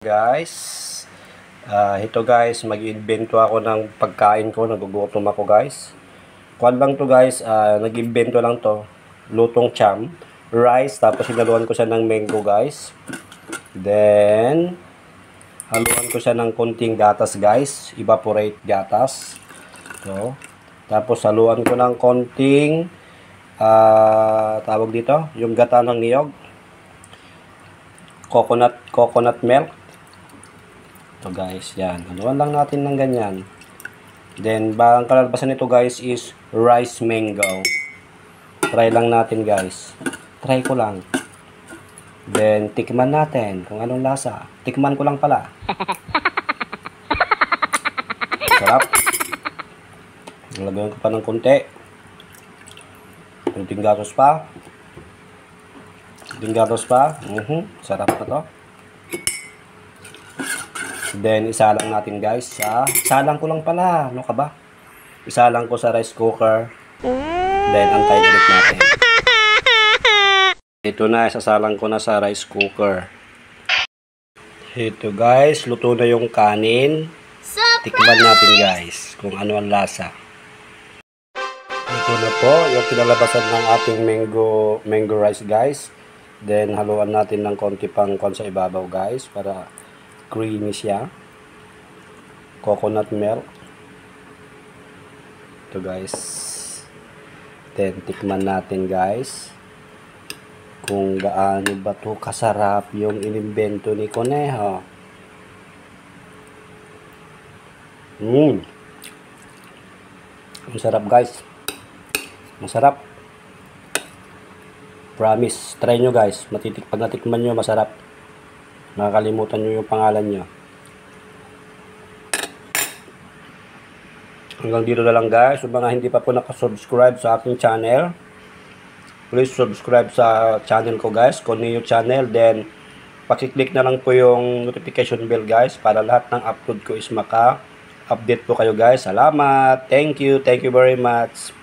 Guys, ito guys, mag-invento ako ng pagkain ko, nagugutom ako guys. Kuan lang to guys, nag-invento lang to, lutong cham, rice, tapos hinaluan ko siya ng mango guys. Then, haluan ko siya ng konting gatas guys, evaporate gatas. So, tapos haluan ko ng konting, tawag dito, yung gata ng niyog, coconut milk. Ito guys, yan. Haluan lang natin ng ganyan. Then, ang kalalabasan nito guys is rice mango. Try lang natin guys. Try ko lang. Then, tikman natin kung anong lasa. Tikman ko lang pala. Sarap. Lagyan ko pa ng konti. Kunting gatos pa. Kunting gatos pa. Sarap na to. Then, isalang natin guys sa... Isalang ko lang pala. Ano ka ba? Isalang ko sa rice cooker. Then, antayin ulit natin. Ito na, isasalang ko na sa rice cooker. Ito guys, luto na yung kanin. Tikman natin guys kung ano ang lasa. Ito na po, yung kinalabasan ng ating mango rice guys. Then, haluan natin ng konti pang sa ibabaw guys para creamy siya. Coconut milk. Ito guys. Then tikman natin guys kung gaano ba to kasarap yung inimbento ni Conejo. Masarap guys. Masarap. Promise. Try nyo guys. Pag natikman nyo, masarap. Nakakalimutan nyo yung pangalan nyo. Hanggang dito na lang guys. Yung mga hindi pa po nakasubscribe sa aking channel, please subscribe sa channel ko guys, Coneo channel. Then, pakiclick na lang po yung notification bell guys para lahat ng upload ko is maka-update po kayo guys. Salamat. Thank you. Thank you very much.